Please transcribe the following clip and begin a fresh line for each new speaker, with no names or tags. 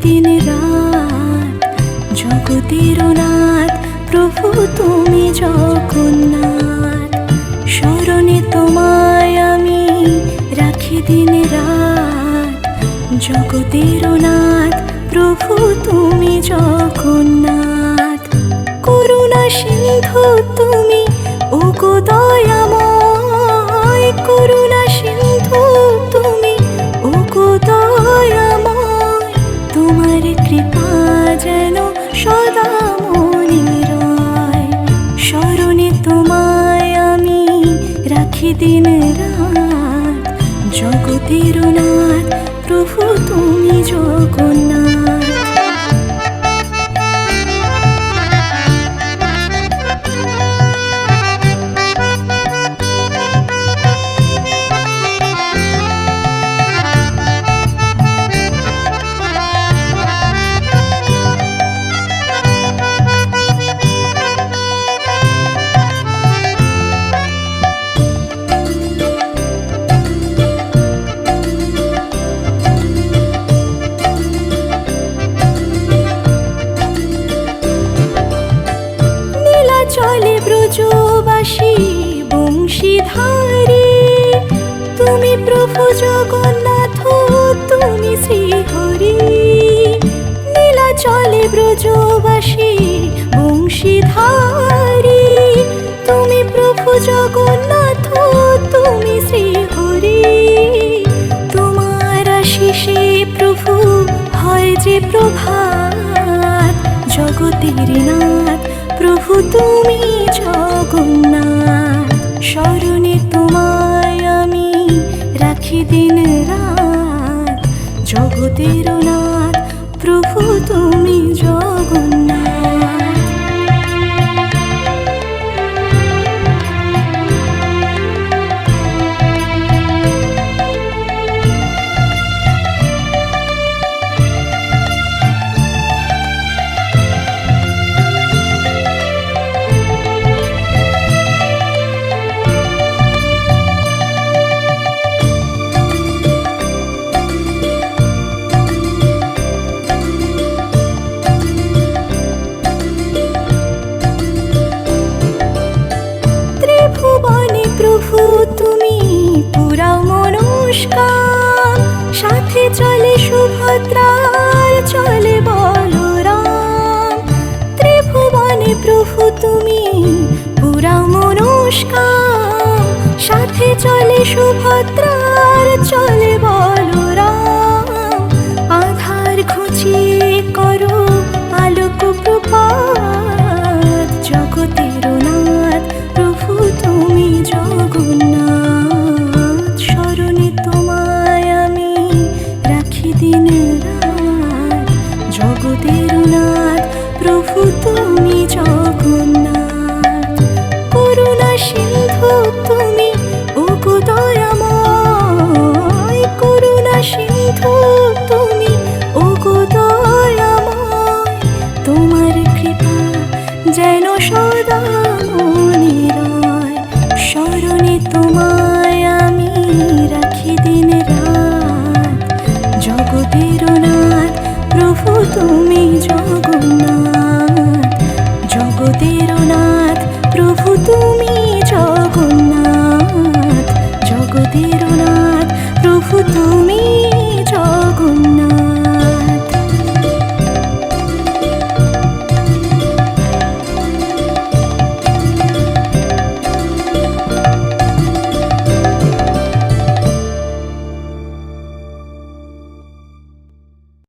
দিন রাত জগতের নাথ প্রভু তুমি জগন্নাথ। স্মরণে তোমায় আমি রাখি দিন রাত জগতের নাথ প্রভু তুমি জগন্নাথ। করুণা সিন্ধু তুমি ওগো দয়াময়, করুণা সিন্ধু তুমি ওগো দয়াময়। তোমার কৃপা যেন সদা মনে রয়। স্মরণে তোমায় আমি রাখি দিন রাত জগতের নাথ প্রভু তুমি জগন্নাথ। চলে ব্রজবাসী বংশীধারী, তুমি প্রভু জগন্নাথ তুমি শ্রীহরি। নীলা চলে ব্রজবাসী বংশীধারী, তুমি প্রভু জগন্নাথ তুমি শ্রীহরি। তোমার আশিসে প্রভু হয় যে প্রভাত জগতের নাথ প্রভু তুমি জগন্নাথ। স্মরণে তোমায় আমি রাখি দিন রাত জগতের নাথ প্রভু তুমি জগন্নাথ। ত্রিভুবনে প্রভু তুমি পুরাও মনস্কাম, সাথে চলে সুভদ্রার চলে বলরাম। ত্রিভুবনে প্রভু তুমি পুরাও মনস্কাম, সাথে চলে সুভদ্রার চলে বলরাম।